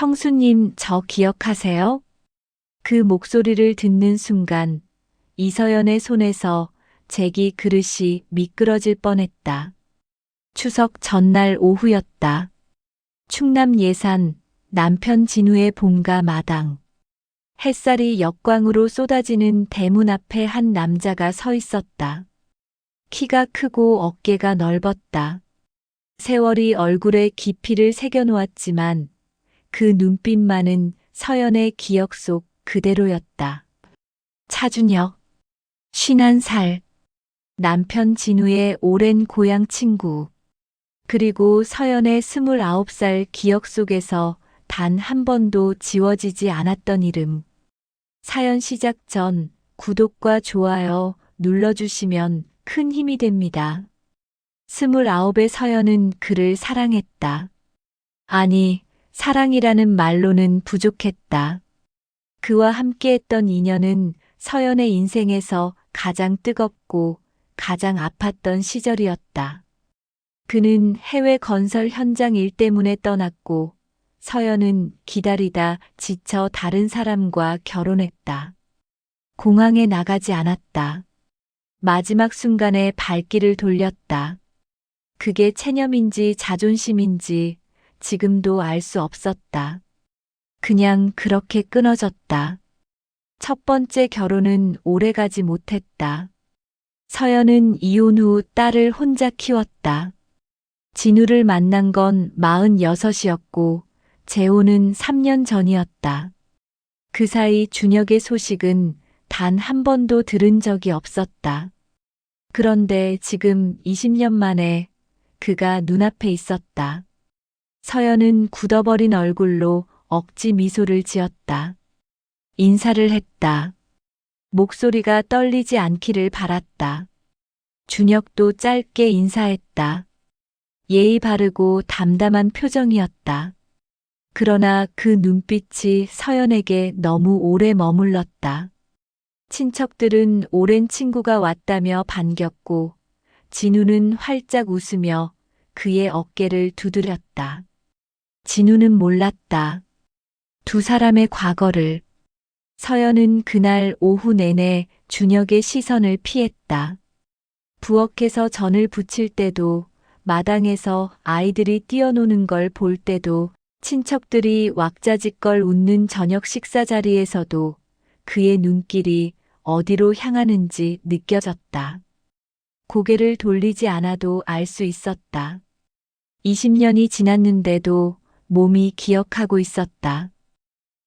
형수님, 저 기억하세요? 그 목소리를 듣는 순간 이서연의 손에서 제기 그릇이 미끄러질 뻔했다. 추석 전날 오후였다. 충남 예산 남편 진우의 본가 마당. 햇살이 역광으로 쏟아지는 대문 앞에 한 남자가 서 있었다. 키가 크고 어깨가 넓었다. 세월이 얼굴에 깊이를 새겨놓았지만 그 눈빛만은 서연의 기억 속 그대로였다. 차준혁, 51살, 남편 진우의 오랜 고향 친구, 그리고 서연의 29살 기억 속에서 단 한 번도 지워지지 않았던 이름. 사연 시작 전 구독과 좋아요 눌러주시면 큰 힘이 됩니다. 29의 서연은 그를 사랑했다. 아니, 사랑이라는 말로는 부족했다. 그와 함께했던 인연은 서연의 인생에서 가장 뜨겁고 가장 아팠던 시절이었다. 그는 해외 건설 현장 일 때문에 떠났고 서연은 기다리다 지쳐 다른 사람과 결혼했다. 공항에 나가지 않았다. 마지막 순간에 발길을 돌렸다. 그게 체념인지 자존심인지 지금도 알 수 없었다. 그냥 그렇게 끊어졌다. 첫 번째 결혼은 오래가지 못했다. 서연은 이혼 후 딸을 혼자 키웠다. 진우를 만난 건 46이었고 재혼은 3년 전이었다. 그 사이 준혁의 소식은 단 한 번도 들은 적이 없었다. 그런데 지금 20년 만에 그가 눈앞에 있었다. 서연은 굳어버린 얼굴로 억지 미소를 지었다. 인사를 했다. 목소리가 떨리지 않기를 바랐다. 준혁도 짧게 인사했다. 예의 바르고 담담한 표정이었다. 그러나 그 눈빛이 서연에게 너무 오래 머물렀다. 친척들은 오랜 친구가 왔다며 반겼고 진우는 활짝 웃으며 그의 어깨를 두드렸다. 진우는 몰랐다. 두 사람의 과거를. 서연은 그날 오후 내내 준혁의 시선을 피했다. 부엌에서 전을 부칠 때도, 마당에서 아이들이 뛰어노는 걸 볼 때도, 친척들이 왁자지껄 웃는 저녁 식사 자리에서도 그의 눈길이 어디로 향하는지 느껴졌다. 고개를 돌리지 않아도 알 수 있었다. 20년이 지났는데도 몸이 기억하고 있었다.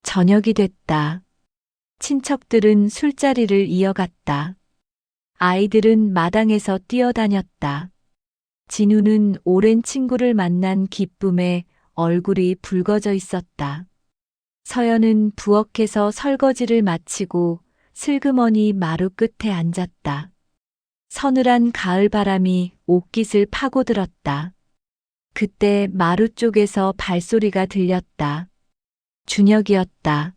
저녁이 됐다. 친척들은 술자리를 이어갔다. 아이들은 마당에서 뛰어다녔다. 진우는 오랜 친구를 만난 기쁨에 얼굴이 붉어져 있었다. 서연은 부엌에서 설거지를 마치고 슬그머니 마루 끝에 앉았다. 서늘한 가을 바람이 옷깃을 파고들었다. 그때 마루 쪽에서 발소리가 들렸다. 준혁이었다.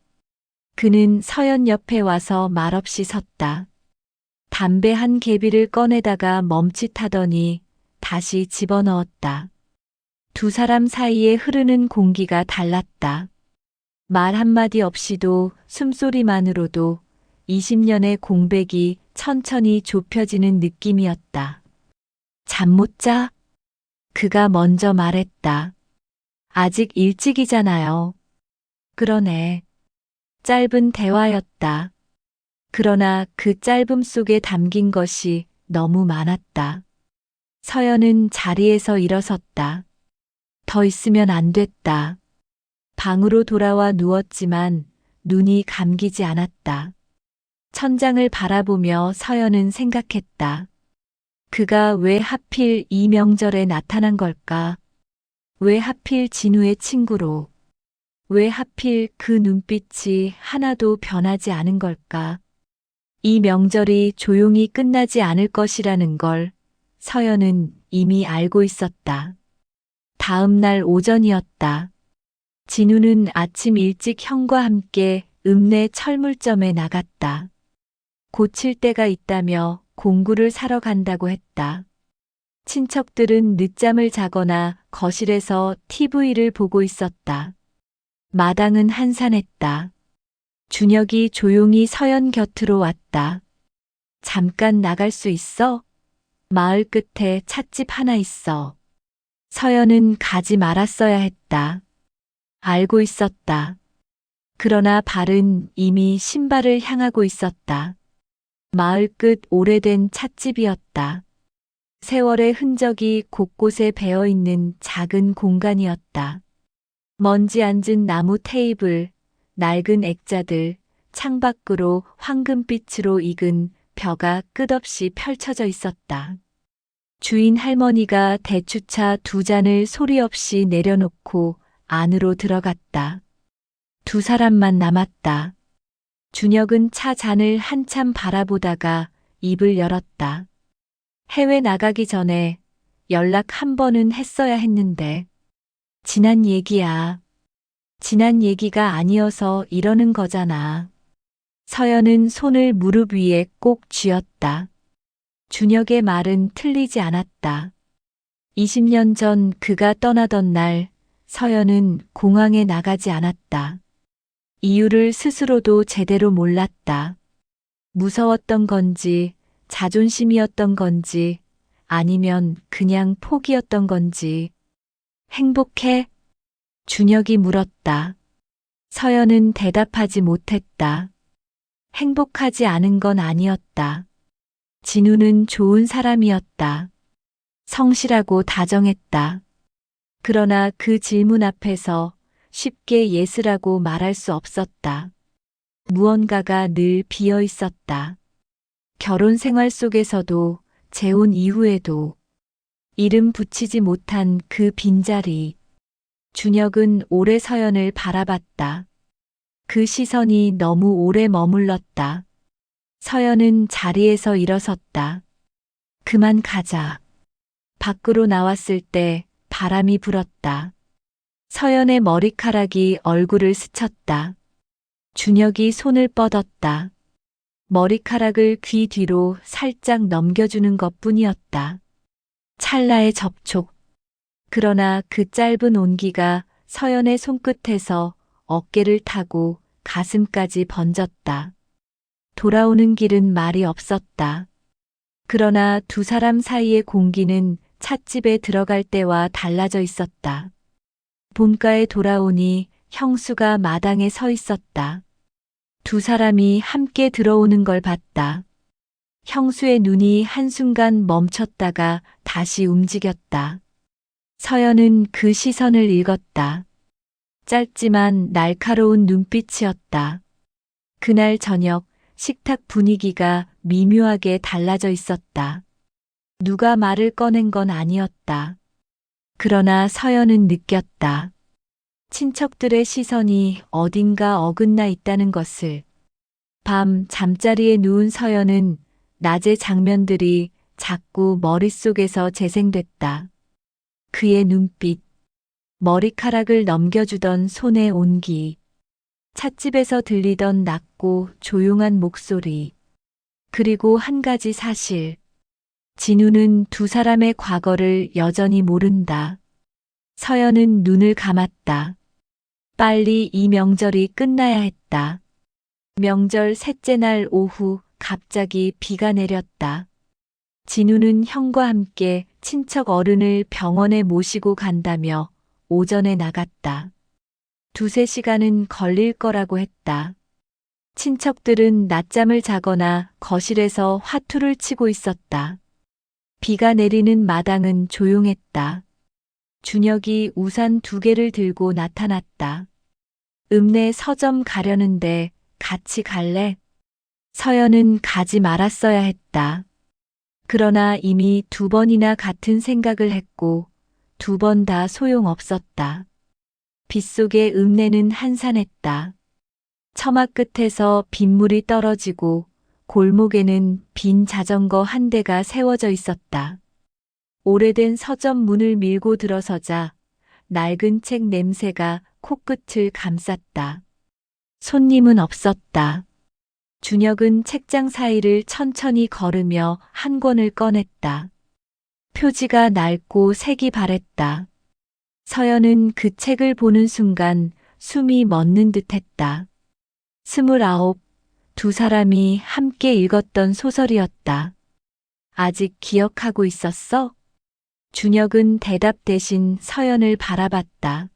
그는 서연 옆에 와서 말없이 섰다. 담배 한 개비를 꺼내다가 멈칫하더니 다시 집어넣었다. 두 사람 사이에 흐르는 공기가 달랐다. 말 한마디 없이도 숨소리만으로도 20년의 공백이 천천히 좁혀지는 느낌이었다. 잠 못 자? 그가 먼저 말했다. 아직 일찍이잖아요. 그러네. 짧은 대화였다. 그러나 그 짧음 속에 담긴 것이 너무 많았다. 서연은 자리에서 일어섰다. 더 있으면 안 됐다. 방으로 돌아와 누웠지만 눈이 감기지 않았다. 천장을 바라보며 서연은 생각했다. 그가 왜 하필 이 명절에 나타난 걸까? 왜 하필 진우의 친구로? 왜 하필 그 눈빛이 하나도 변하지 않은 걸까? 이 명절이 조용히 끝나지 않을 것이라는 걸 서연은 이미 알고 있었다. 다음 날 오전이었다. 진우는 아침 일찍 형과 함께 읍내 철물점에 나갔다. 고칠 데가 있다며 공구를 사러 간다고 했다. 친척들은 늦잠을 자거나 거실에서 TV를 보고 있었다. 마당은 한산했다. 준혁이 조용히 서연 곁으로 왔다. 잠깐 나갈 수 있어? 마을 끝에 찻집 하나 있어. 서연은 가지 말았어야 했다. 알고 있었다. 그러나 발은 이미 신발을 향하고 있었다. 마을 끝 오래된 찻집이었다. 세월의 흔적이 곳곳에 배어 있는 작은 공간이었다. 먼지 앉은 나무 테이블, 낡은 액자들, 창밖으로 황금빛으로 익은 벼가 끝없이 펼쳐져 있었다. 주인 할머니가 대추차 2잔을 소리 없이 내려놓고 안으로 들어갔다. 2사람만 남았다. 준혁은 차 잔을 한참 바라보다가 입을 열었다. 해외 나가기 전에 연락 한 번은 했어야 했는데. 지난 얘기야. 지난 얘기가 아니어서 이러는 거잖아. 서연은 손을 무릎 위에 꼭 쥐었다. 준혁의 말은 틀리지 않았다. 20년 전 그가 떠나던 날 서연은 공항에 나가지 않았다. 이유를 스스로도 제대로 몰랐다. 무서웠던 건지, 자존심이었던 건지, 아니면 그냥 포기였던 건지. 행복해? 준혁이 물었다. 서연은 대답하지 못했다. 행복하지 않은 건 아니었다. 진우는 좋은 사람이었다. 성실하고 다정했다. 그러나 그 질문 앞에서 쉽게 예스라고 말할 수 없었다. 무언가가 늘 비어 있었다. 결혼 생활 속에서도 재혼 이후에도 이름 붙이지 못한 그 빈자리. 준혁은 오래 서연을 바라봤다. 그 시선이 너무 오래 머물렀다. 서연은 자리에서 일어섰다. 그만 가자. 밖으로 나왔을 때 바람이 불었다. 서연의 머리카락이 얼굴을 스쳤다. 준혁이 손을 뻗었다. 머리카락을 귀 뒤로 살짝 넘겨주는 것뿐이었다. 찰나의 접촉. 그러나 그 짧은 온기가 서연의 손끝에서 어깨를 타고 가슴까지 번졌다. 돌아오는 길은 말이 없었다. 그러나 2사람 사이의 공기는 찻집에 들어갈 때와 달라져 있었다. 본가에 돌아오니 형수가 마당에 서 있었다. 2사람이 함께 들어오는 걸 봤다. 형수의 눈이 한순간 멈췄다가 다시 움직였다. 서연은 그 시선을 읽었다. 짧지만 날카로운 눈빛이었다. 그날 저녁 식탁 분위기가 미묘하게 달라져 있었다. 누가 말을 꺼낸 건 아니었다. 그러나 서연은 느꼈다. 친척들의 시선이 어딘가 어긋나 있다는 것을. 밤 잠자리에 누운 서연은 낮의 장면들이 자꾸 머릿속에서 재생됐다. 그의 눈빛, 머리카락을 넘겨주던 손의 온기, 찻집에서 들리던 낮고 조용한 목소리, 그리고 한 가지 사실. 진우는 2사람의 과거를 여전히 모른다. 서연은 눈을 감았다. 빨리 이 명절이 끝나야 했다. 명절 셋째 날 오후 갑자기 비가 내렸다. 진우는 형과 함께 친척 어른을 병원에 모시고 간다며 오전에 나갔다. 2~3시간은 걸릴 거라고 했다. 친척들은 낮잠을 자거나 거실에서 화투를 치고 있었다. 비가 내리는 마당은 조용했다. 준혁이 우산 2개를 들고 나타났다. 읍내 서점 가려는데 같이 갈래? 서연은 가지 말았어야 했다. 그러나 이미 2번이나 같은 생각을 했고 2번 다 소용없었다. 빗속의 읍내는 한산했다. 처마 끝에서 빗물이 떨어지고 골목에는 빈 자전거 한 대가 세워져 있었다. 오래된 서점 문을 밀고 들어서자 낡은 책 냄새가 코끝을 감쌌다. 손님은 없었다. 준혁은 책장 사이를 천천히 걸으며 한 권을 꺼냈다. 표지가 낡고 색이 바랬다. 서연은 그 책을 보는 순간 숨이 멎는 듯했다. 29, 두 사람이 함께 읽었던 소설이었다. 아직 기억하고 있었어? 준혁은 대답 대신 서연을 바라봤다.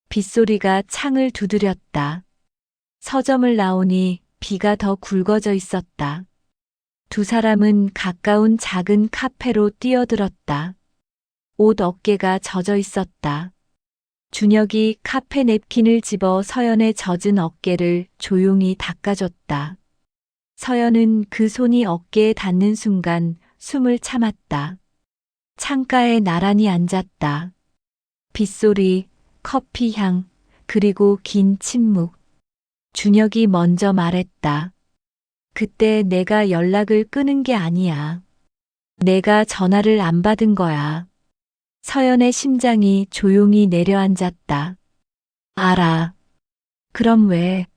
빗소리가 창을 두드렸다. 서점을 나오니 비가 더 굵어져 있었다. 두 사람은 가까운 작은 카페로 뛰어들었다. 옷 어깨가 젖어 있었다. 준혁이 카페 냅킨을 집어 서연의 젖은 어깨를 조용히 닦아줬다. 서연은 그 손이 어깨에 닿는 순간 숨을 참았다. 창가에 나란히 앉았다. 빗소리, 커피 향, 그리고 긴 침묵. 준혁이 먼저 말했다. 그때 내가 연락을 끊은 게 아니야. 내가 전화를 안 받은 거야. 서연의 심장이 조용히 내려앉았다. 알아. 그럼 왜?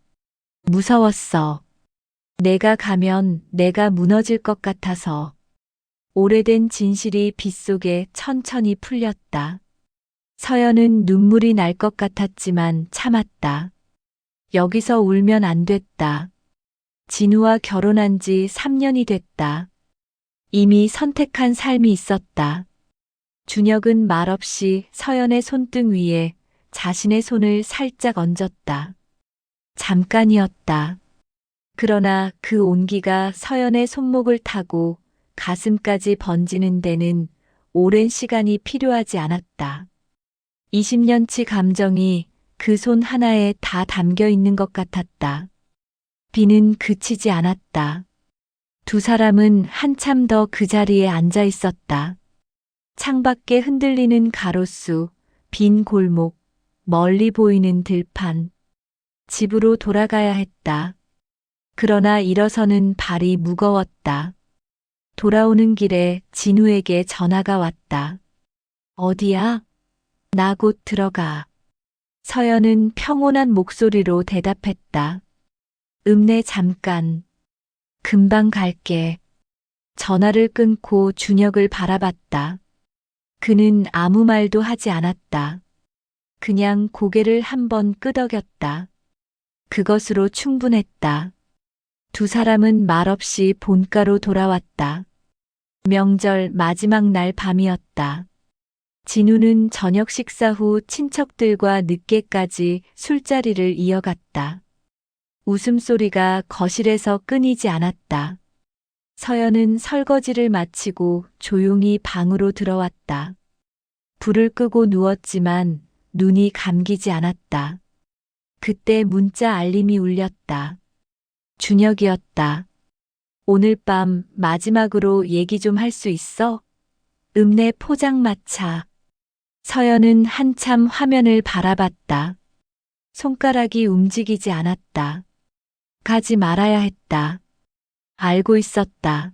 무서웠어. 내가 가면 내가 무너질 것 같아서. 오래된 진실이 빗속에 천천히 풀렸다. 서연은 눈물이 날 것 같았지만 참았다. 여기서 울면 안 됐다. 진우와 결혼한 지 3년이 됐다. 이미 선택한 삶이 있었다. 준혁은 말없이 서연의 손등 위에 자신의 손을 살짝 얹었다. 잠깐이었다. 그러나 그 온기가 서연의 손목을 타고 가슴까지 번지는 데는 오랜 시간이 필요하지 않았다. 20년치 감정이 그 손 하나에 다 담겨 있는 것 같았다. 비는 그치지 않았다. 두 사람은 한참 더 그 자리에 앉아 있었다. 창밖에 흔들리는 가로수, 빈 골목, 멀리 보이는 들판. 집으로 돌아가야 했다. 그러나 일어서는 발이 무거웠다. 돌아오는 길에 진우에게 전화가 왔다. 어디야? 나 곧 들어가. 서연은 평온한 목소리로 대답했다. 읍내 잠깐. 금방 갈게. 전화를 끊고 준혁을 바라봤다. 그는 아무 말도 하지 않았다. 그냥 고개를 한번 끄덕였다. 그것으로 충분했다. 두 사람은 말없이 본가로 돌아왔다. 명절 마지막 날 밤이었다. 진우는 저녁 식사 후 친척들과 늦게까지 술자리를 이어갔다. 웃음소리가 거실에서 끊이지 않았다. 서연은 설거지를 마치고 조용히 방으로 들어왔다. 불을 끄고 누웠지만 눈이 감기지 않았다. 그때 문자 알림이 울렸다. 준혁이었다. 오늘 밤 마지막으로 얘기 좀 할 수 있어? 읍내 포장마차. 서연은 한참 화면을 바라봤다. 손가락이 움직이지 않았다. 가지 말아야 했다. 알고 있었다.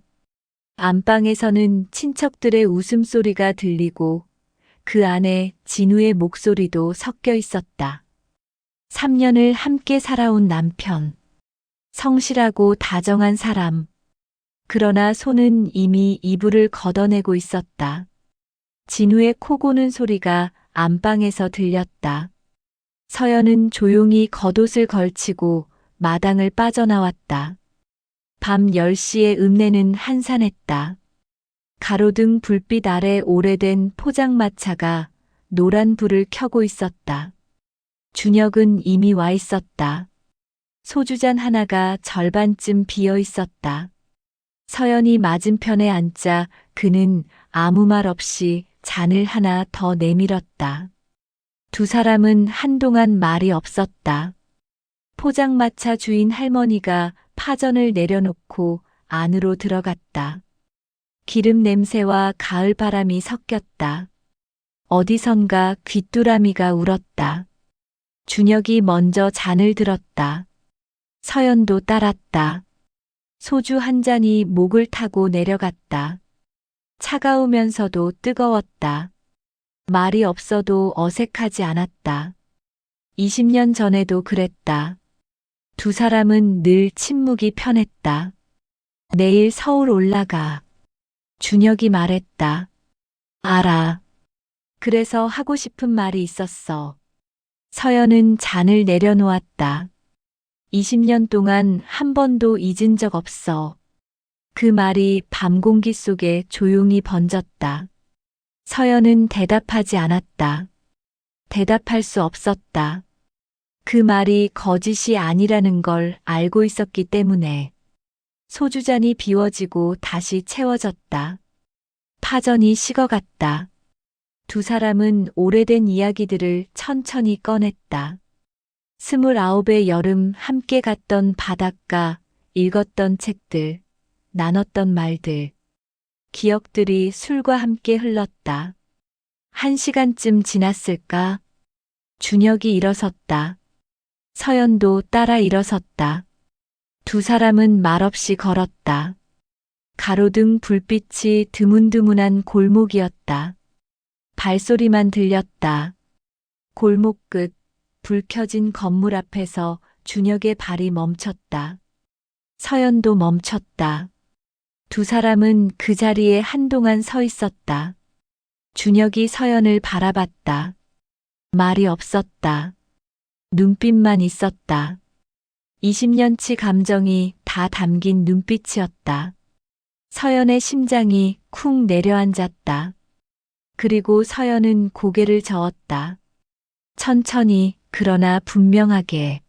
안방에서는 친척들의 웃음소리가 들리고 그 안에 진우의 목소리도 섞여 있었다. 3년을 함께 살아온 남편. 성실하고 다정한 사람. 그러나 손은 이미 이불을 걷어내고 있었다. 진우의 코 고는 소리가 안방에서 들렸다. 서연은 조용히 겉옷을 걸치고 마당을 빠져나왔다. 밤 10시에 읍내는 한산했다. 가로등 불빛 아래 오래된 포장마차가 노란 불을 켜고 있었다. 준혁은 이미 와 있었다. 소주잔 하나가 절반쯤 비어 있었다. 서연이 맞은편에 앉자 그는 아무 말 없이 잔을 하나 더 내밀었다. 두 사람은 한동안 말이 없었다. 포장마차 주인 할머니가 파전을 내려놓고 안으로 들어갔다. 기름 냄새와 가을 바람이 섞였다. 어디선가 귀뚜라미가 울었다. 준혁이 먼저 잔을 들었다. 서연도 따랐다. 소주 한 잔이 목을 타고 내려갔다. 차가우면서도 뜨거웠다. 말이 없어도 어색하지 않았다. 20년 전에도 그랬다. 두 사람은 늘 침묵이 편했다. 내일 서울 올라가. 준혁이 말했다. 알아. 그래서 하고 싶은 말이 있었어. 서연은 잔을 내려놓았다. 20년 동안 한 번도 잊은 적 없어. 그 말이 밤 공기 속에 조용히 번졌다. 서연은 대답하지 않았다. 대답할 수 없었다. 그 말이 거짓이 아니라는 걸 알고 있었기 때문에. 소주잔이 비워지고 다시 채워졌다. 파전이 식어갔다. 두 사람은 오래된 이야기들을 천천히 꺼냈다. 29의 여름 함께 갔던 바닷가, 읽었던 책들, 나눴던 말들. 기억들이 술과 함께 흘렀다. 1시간쯤 지났을까? 준혁이 일어섰다. 서연도 따라 일어섰다. 두 사람은 말없이 걸었다. 가로등 불빛이 드문드문한 골목이었다. 발소리만 들렸다. 골목 끝, 불 켜진 건물 앞에서 준혁의 발이 멈췄다. 서연도 멈췄다. 두 사람은 그 자리에 한동안 서 있었다. 준혁이 서연을 바라봤다. 말이 없었다. 눈빛만 있었다. 20년치 감정이 다 담긴 눈빛이었다. 서연의 심장이 쿵 내려앉았다. 그리고 서연은 고개를 저었다. 천천히, 그러나 분명하게.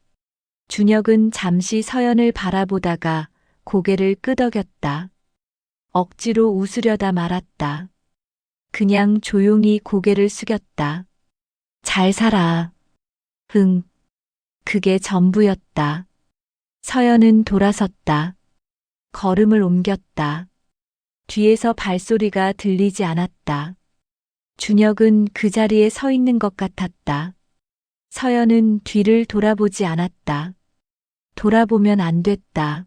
준혁은 잠시 서연을 바라보다가 고개를 끄덕였다. 억지로 웃으려다 말았다. 그냥 조용히 고개를 숙였다. 잘 살아. 응. 그게 전부였다. 서연은 돌아섰다. 걸음을 옮겼다. 뒤에서 발소리가 들리지 않았다. 준혁은 그 자리에 서 있는 것 같았다. 서연은 뒤를 돌아보지 않았다. 돌아보면 안 됐다.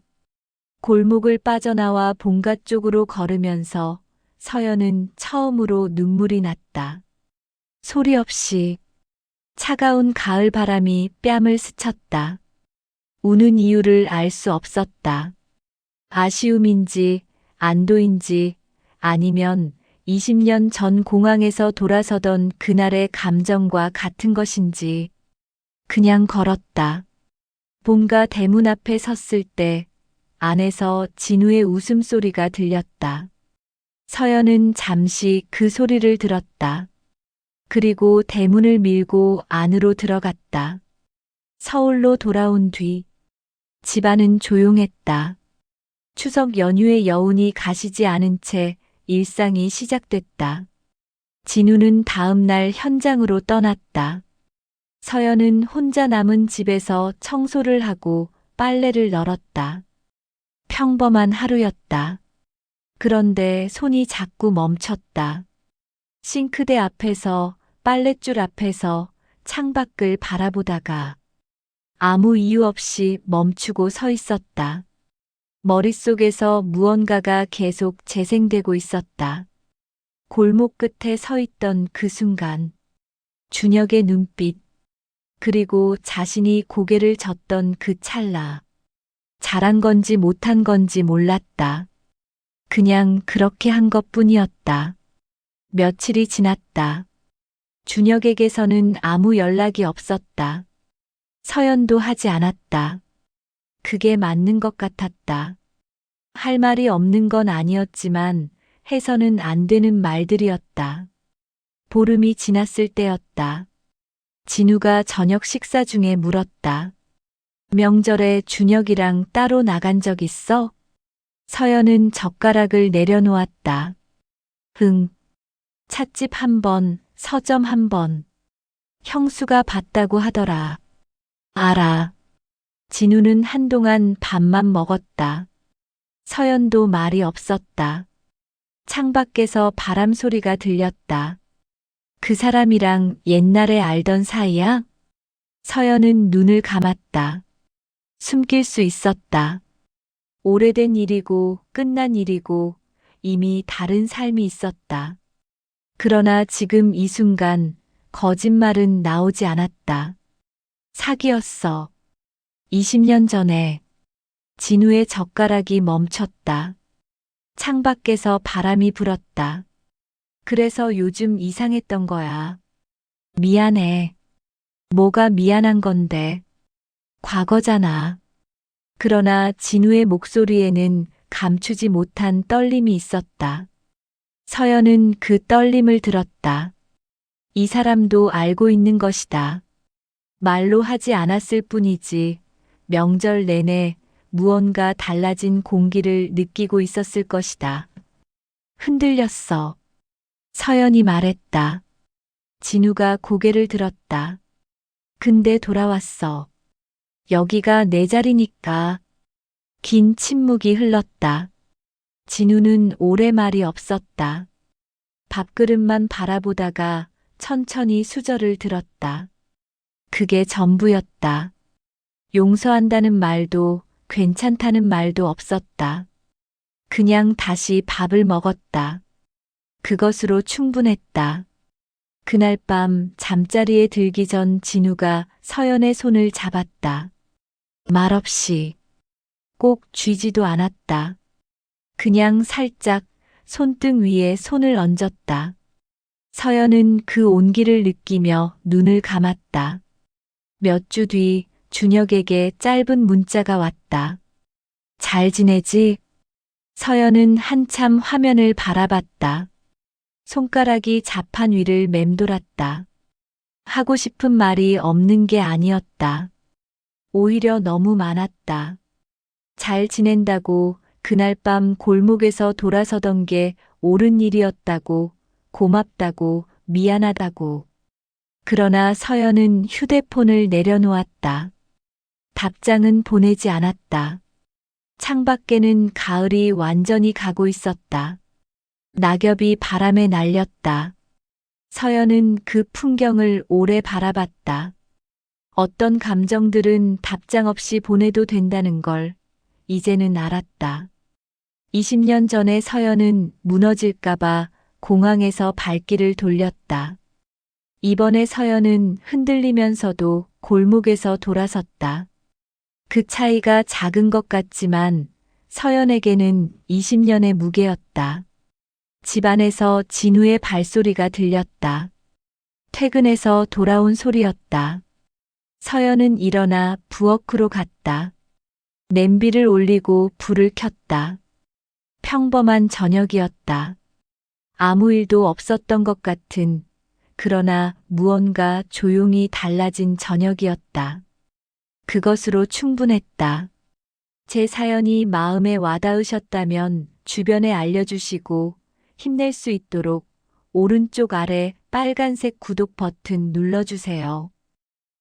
골목을 빠져나와 본가 쪽으로 걸으면서 서연은 처음으로 눈물이 났다. 소리 없이 차가운 가을 바람이 뺨을 스쳤다. 우는 이유를 알 수 없었다. 아쉬움인지 안도인지 아니면 20년 전 공항에서 돌아서던 그날의 감정과 같은 것인지. 그냥 걸었다. 본가 대문 앞에 섰을 때 안에서 진우의 웃음소리가 들렸다. 서연은 잠시 그 소리를 들었다. 그리고 대문을 밀고 안으로 들어갔다. 서울로 돌아온 뒤 집안은 조용했다. 추석 연휴의 여운이 가시지 않은 채 일상이 시작됐다. 진우는 다음 날 현장으로 떠났다. 서연은 혼자 남은 집에서 청소를 하고 빨래를 널었다. 평범한 하루였다. 그런데 손이 자꾸 멈췄다. 싱크대 앞에서, 빨랫줄 앞에서 창밖을 바라보다가 아무 이유 없이 멈추고 서 있었다. 머릿속에서 무언가가 계속 재생되고 있었다. 골목 끝에 서 있던 그 순간, 준혁의 눈빛, 그리고 자신이 고개를 젓던 그 찰나. 잘한 건지 못한 건지 몰랐다. 그냥 그렇게 한 것뿐이었다. 며칠이 지났다. 준혁에게서는 아무 연락이 없었다. 서연도 하지 않았다. 그게 맞는 것 같았다. 할 말이 없는 건 아니었지만 해서는 안 되는 말들이었다. 보름이 지났을 때였다. 진우가 저녁 식사 중에 물었다. 명절에 준혁이랑 따로 나간 적 있어? 서연은 젓가락을 내려놓았다. 응. 찻집 한 번, 서점 한 번. 형수가 봤다고 하더라. 알아. 진우는 한동안 밥만 먹었다. 서연도 말이 없었다. 창밖에서 바람 소리가 들렸다. 그 사람이랑 옛날에 알던 사이야? 서연은 눈을 감았다. 숨길 수 있었다. 오래된 일이고 끝난 일이고 이미 다른 삶이 있었다. 그러나 지금 이 순간 거짓말은 나오지 않았다. 사기였어. 20년 전에. 진우의 젓가락이 멈췄다. 창밖에서 바람이 불었다. 그래서 요즘 이상했던 거야. 미안해. 뭐가 미안한 건데. 과거잖아. 그러나 진우의 목소리에는 감추지 못한 떨림이 있었다. 서연은 그 떨림을 들었다. 이 사람도 알고 있는 것이다. 말로 하지 않았을 뿐이지 명절 내내 무언가 달라진 공기를 느끼고 있었을 것이다. 흔들렸어. 서연이 말했다. 진우가 고개를 들었다. 근데 돌아왔어. 여기가 내 자리니까. 긴 침묵이 흘렀다. 진우는 오래 말이 없었다. 밥그릇만 바라보다가 천천히 수저를 들었다. 그게 전부였다. 용서한다는 말도 괜찮다는 말도 없었다. 그냥 다시 밥을 먹었다. 그것으로 충분했다. 그날 밤 잠자리에 들기 전 진우가 서연의 손을 잡았다. 말없이. 꼭 쥐지도 않았다. 그냥 살짝 손등 위에 손을 얹었다. 서연은 그 온기를 느끼며 눈을 감았다. 몇 주 뒤 준혁에게 짧은 문자가 왔다. 잘 지내지? 서연은 한참 화면을 바라봤다. 손가락이 자판 위를 맴돌았다. 하고 싶은 말이 없는 게 아니었다. 오히려 너무 많았다. 잘 지낸다고 그날 밤 골목에서 돌아서던 게 옳은 일이었다고, 고맙다고, 미안하다고. 그러나 서연은 휴대폰을 내려놓았다. 답장은 보내지 않았다. 창밖에는 가을이 완전히 가고 있었다. 낙엽이 바람에 날렸다. 서연은 그 풍경을 오래 바라봤다. 어떤 감정들은 답장 없이 보내도 된다는 걸 이제는 알았다. 20년 전에 서연은 무너질까봐 공항에서 발길을 돌렸다. 이번에 서연은 흔들리면서도 골목에서 돌아섰다. 그 차이가 작은 것 같지만 서연에게는 20년의 무게였다. 집안에서 진우의 발소리가 들렸다. 퇴근해서 돌아온 소리였다. 서연은 일어나 부엌으로 갔다. 냄비를 올리고 불을 켰다. 평범한 저녁이었다. 아무 일도 없었던 것 같은, 그러나 무언가 조용히 달라진 저녁이었다. 그것으로 충분했다. 제 사연이 마음에 와닿으셨다면 주변에 알려주시고 힘낼 수 있도록 오른쪽 아래 빨간색 구독 버튼 눌러주세요.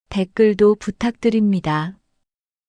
댓글도 부탁드립니다.